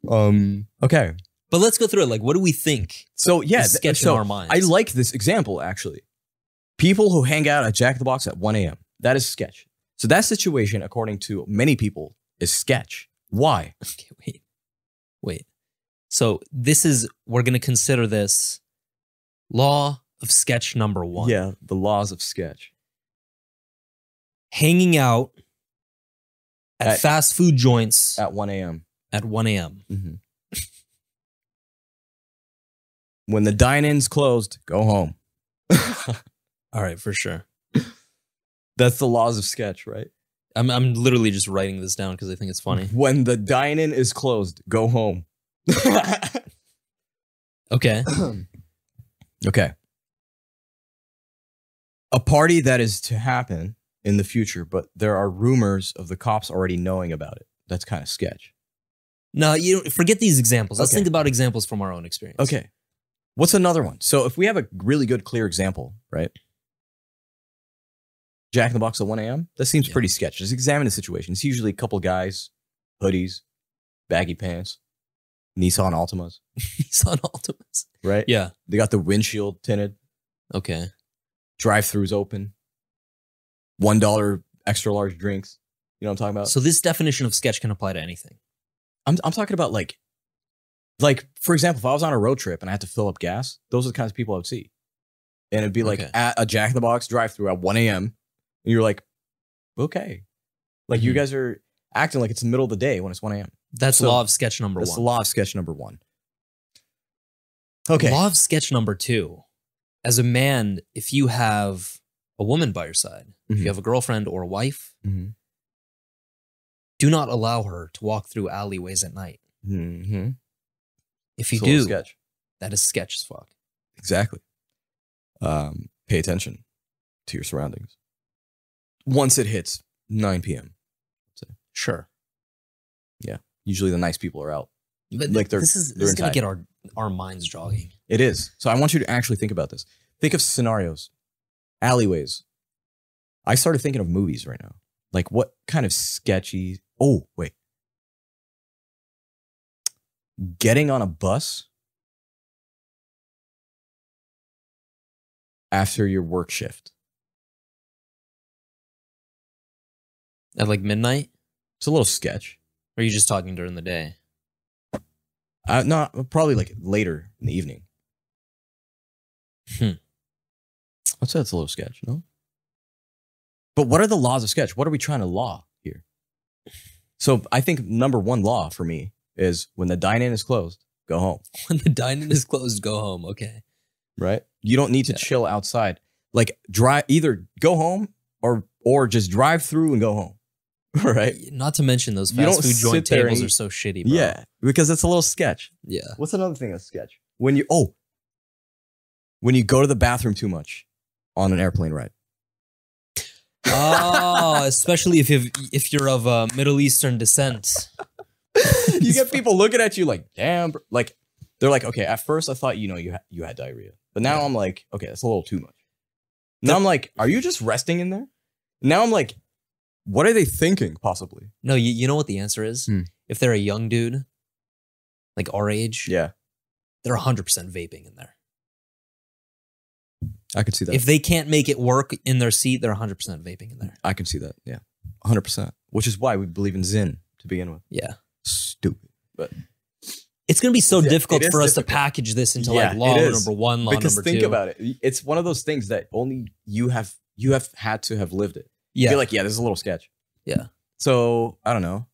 Speaker 1: Okay.
Speaker 2: But let's go through it. Like, what do we think?
Speaker 1: So yeah,
Speaker 2: is sketch in our minds?
Speaker 1: I like this example actually. People who hang out at Jack in the Box at 1 a.m. That is sketch. So that situation, according to many people, is sketch. Why?
Speaker 2: Okay, wait. So we're going to consider this law of sketch number 1.
Speaker 1: Yeah, the laws of sketch.
Speaker 2: Hanging out at fast food joints
Speaker 1: at 1 a.m.
Speaker 2: At 1 a.m.
Speaker 1: Mm-hmm. When the dine-in's closed, go home.
Speaker 2: All right, for sure.
Speaker 1: That's the laws of sketch, right?
Speaker 2: I'm literally just writing this down because I think it's funny.
Speaker 1: When the dine-in is closed, go home.
Speaker 2: Okay.
Speaker 1: Okay. A party that is to happen in the future, but there are rumors of the cops already knowing about it. That's kind of sketch.
Speaker 2: No, forget these examples. Let's
Speaker 1: Okay.
Speaker 2: think about examples from our own experience.
Speaker 1: Okay. What's another one? So if we have a really good, clear example, right? Jack in the Box at 1 a.m. That seems pretty sketch. Just examine the situation. It's usually a couple guys, hoodies, baggy pants, Nissan Altimas,
Speaker 2: Nissan Altimas.
Speaker 1: right?
Speaker 2: Yeah.
Speaker 1: They got the windshield tinted,
Speaker 2: Okay.
Speaker 1: drive-thrus open, $1 extra large drinks. You know what I'm talking about?
Speaker 2: So this definition of sketch can apply to anything.
Speaker 1: I'm talking about like, for example, if I was on a road trip and I had to fill up gas, those are the kinds of people I would see. And it'd be like
Speaker 2: Okay.
Speaker 1: at a Jack in the Box drive-thru at 1 a.m. And you're like, okay. Like you guys are acting like it's the middle of the day when it's 1 a.m.
Speaker 2: That's
Speaker 1: So,
Speaker 2: law of sketch number
Speaker 1: That's
Speaker 2: 1.
Speaker 1: the law of sketch number 1. Okay.
Speaker 2: Law of sketch number 2. As a man, if you have a woman by your side, if
Speaker 1: Mhm.
Speaker 2: you have a girlfriend or a wife,
Speaker 1: Mm-hmm.
Speaker 2: do not allow her to walk through alleyways at night.
Speaker 1: Mm-hmm.
Speaker 2: If you
Speaker 1: It's a little
Speaker 2: do,
Speaker 1: sketch.
Speaker 2: that is sketch as fuck.
Speaker 1: Exactly. Pay attention to your surroundings. Once it hits 9 p.m.
Speaker 2: Sure.
Speaker 1: Usually the nice people are out.
Speaker 2: But
Speaker 1: Like
Speaker 2: this is going to
Speaker 1: inside.
Speaker 2: get our minds jogging.
Speaker 1: It is. So I want you to actually think about this. Think of scenarios. Alleyways. I started thinking of movies right now. Like what kind of sketchy... Oh, wait. Getting on a bus after your work shift.
Speaker 2: At like midnight?
Speaker 1: It's a little sketch.
Speaker 2: Or are you just talking during the day?
Speaker 1: No, probably like later in the evening. I'd say it's a little sketch, no? But what are the laws of sketch? What are we trying to law here? So I think number 1 law for me is when the dine-in is closed, go home.
Speaker 2: When the dine-in is closed, go home. Okay.
Speaker 1: Right? You don't need to chill outside. Like either go home or just drive through and go home. Right?
Speaker 2: Not to mention those
Speaker 1: You don't
Speaker 2: fast food joint
Speaker 1: sit there
Speaker 2: tables
Speaker 1: and
Speaker 2: are so shitty, bro.
Speaker 1: Yeah, because it's a little sketch.
Speaker 2: Yeah.
Speaker 1: What's another thing that's sketch? When you go to the bathroom too much on an airplane ride.
Speaker 2: Oh, especially if you're of Middle Eastern descent.
Speaker 1: You get people looking at you like, damn, like they're like, okay, at first I thought, you had diarrhea, but now I'm like, okay, that's a little too much. Now I'm like, are you just resting in there? Now I'm like, what are they thinking possibly?
Speaker 2: No, you know what the answer is? If they're a young dude, like our age,
Speaker 1: Yeah,
Speaker 2: they're 100% vaping in there.
Speaker 1: I can see that.
Speaker 2: If they can't make it work in their seat, they're 100% vaping in there.
Speaker 1: I can see that. Yeah, 100%. Which is why we believe in Zyn to begin with.
Speaker 2: Yeah.
Speaker 1: Stupid, but
Speaker 2: it's going to be so difficult for us
Speaker 1: difficult.
Speaker 2: to package this into
Speaker 1: Yeah,
Speaker 2: like law
Speaker 1: it is.
Speaker 2: number 1, law
Speaker 1: because
Speaker 2: number 2.
Speaker 1: think about it. It's one of those things that only you have had to have lived it.
Speaker 2: Yeah.
Speaker 1: You're like, yeah, this is a little sketch.
Speaker 2: Yeah.
Speaker 1: So I don't know.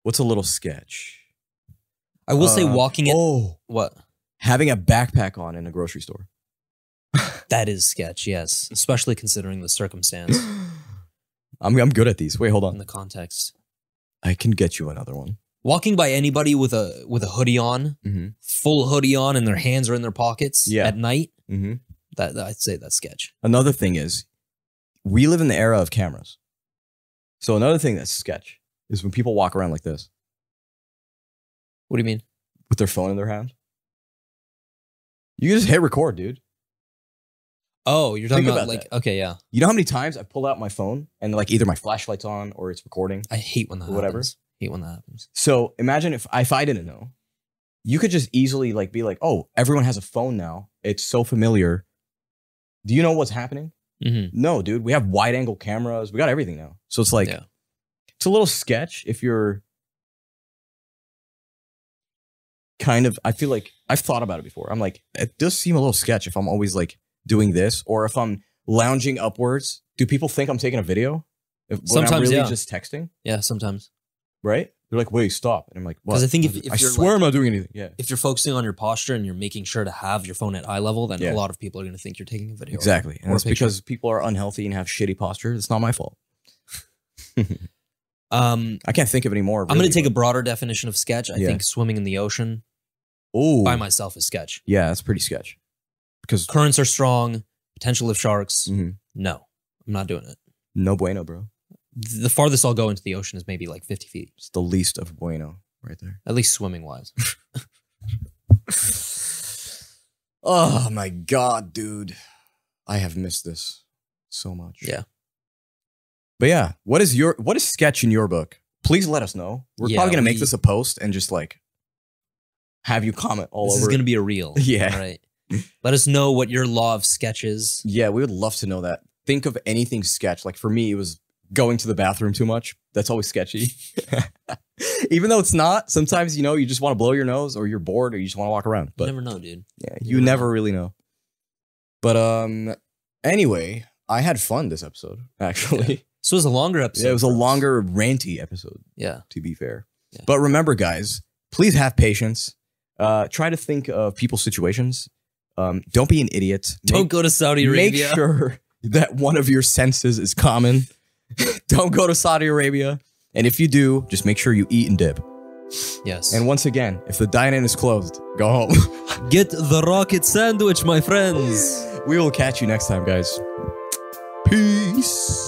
Speaker 1: What's a little sketch?
Speaker 2: I will say walking in.
Speaker 1: Oh,
Speaker 2: What?
Speaker 1: having a backpack on in a grocery store.
Speaker 2: That is sketch, yes. Especially considering the circumstance
Speaker 1: I'm good at these. Wait, hold
Speaker 2: and
Speaker 1: on.
Speaker 2: the context.
Speaker 1: I can get you another one.
Speaker 2: Walking by anybody with a hoodie on,
Speaker 1: Mm-hmm.
Speaker 2: full hoodie on, and their hands are in their pockets
Speaker 1: Yeah.
Speaker 2: at night,
Speaker 1: Mm-hmm.
Speaker 2: that I'd say that's sketch.
Speaker 1: Another thing is, we live in the era of cameras. So another thing that's sketch is when people walk around like this
Speaker 2: What do you mean?
Speaker 1: with their phone in their hand. You just hit record, dude.
Speaker 2: Oh, you're talking
Speaker 1: Think
Speaker 2: about
Speaker 1: about
Speaker 2: like,
Speaker 1: that.
Speaker 2: okay, yeah.
Speaker 1: You know how many times I pull out my phone and like either my flashlight's on or it's recording?
Speaker 2: I hate when that
Speaker 1: Whatever.
Speaker 2: happens. Hate when that happens.
Speaker 1: So imagine if I didn't know, you could just easily like be like, oh, everyone has a phone now. It's so familiar. Do you know what's happening?
Speaker 2: Mm-hmm.
Speaker 1: No, dude. We have wide angle cameras. We got everything now. So it's like,
Speaker 2: Yeah.
Speaker 1: it's a little sketch if you're kind of, I feel like I've thought about it before. I'm like, it does seem a little sketch if I'm always like doing this or if I'm lounging upwards. Do people think I'm taking a video? When
Speaker 2: Sometimes,
Speaker 1: I'm really
Speaker 2: yeah.
Speaker 1: just texting,
Speaker 2: Yeah, sometimes.
Speaker 1: right? They're like, wait, stop. And I'm like, what?
Speaker 2: 'Cause I think if
Speaker 1: I
Speaker 2: you're
Speaker 1: swear
Speaker 2: like-
Speaker 1: I'm not doing anything. Yeah.
Speaker 2: If you're focusing on your posture and you're making sure to have your phone at eye level, then
Speaker 1: Yeah.
Speaker 2: a lot of people are going to think you're taking a video.
Speaker 1: Exactly. And
Speaker 2: or a
Speaker 1: it's
Speaker 2: picture.
Speaker 1: because people are unhealthy and have shitty posture. It's not my fault.
Speaker 2: I
Speaker 1: I can't think of any more.
Speaker 2: I'm going to take a broader definition of sketch. I
Speaker 1: Yeah.
Speaker 2: think swimming in the ocean
Speaker 1: Oh,
Speaker 2: by myself is sketch.
Speaker 1: yeah, that's pretty sketch. Because
Speaker 2: Currents are strong, potential of sharks.
Speaker 1: Mhm.
Speaker 2: No, I'm not doing it.
Speaker 1: no bueno, bro.
Speaker 2: The farthest I'll go into the ocean is maybe like 50 feet,
Speaker 1: It's the least of bueno right there.
Speaker 2: at least swimming wise.
Speaker 1: Oh my God, dude. I have missed this so much.
Speaker 2: Yeah.
Speaker 1: But yeah, what is sketch in your book? Please let us know. We're
Speaker 2: Yeah,
Speaker 1: probably gonna make
Speaker 2: we-
Speaker 1: this a post and just like have you comment all
Speaker 2: This
Speaker 1: over.
Speaker 2: is going to
Speaker 1: it.
Speaker 2: be a reel.
Speaker 1: Yeah.
Speaker 2: All right. Let us know what your law of sketch is.
Speaker 1: Yeah, we would love to know that. Think of anything sketch. Like for me, it was going to the bathroom too much. That's always sketchy. Even though it's not, sometimes, you just want to blow your nose or you're bored or you just want to walk around.
Speaker 2: You
Speaker 1: But
Speaker 2: never know, dude.
Speaker 1: yeah,
Speaker 2: you
Speaker 1: you
Speaker 2: never
Speaker 1: never really know. But anyway, I had fun this episode, actually.
Speaker 2: So it was a longer episode.
Speaker 1: Yeah, it was a
Speaker 2: for us.
Speaker 1: longer ranty episode,
Speaker 2: Yeah.
Speaker 1: to be fair.
Speaker 2: Yeah.
Speaker 1: But remember, guys, please have patience. Try to think of people's situations. Don't be an idiot.
Speaker 2: Don't go to Saudi Arabia.
Speaker 1: Make sure that one of your senses is common. Don't go to Saudi Arabia. And if you do, just make sure you eat and dip.
Speaker 2: Yes.
Speaker 1: And once again, if the dine-in is closed, go home.
Speaker 2: Get the rocket sandwich, my friends.
Speaker 1: We will catch you next time, guys. Peace.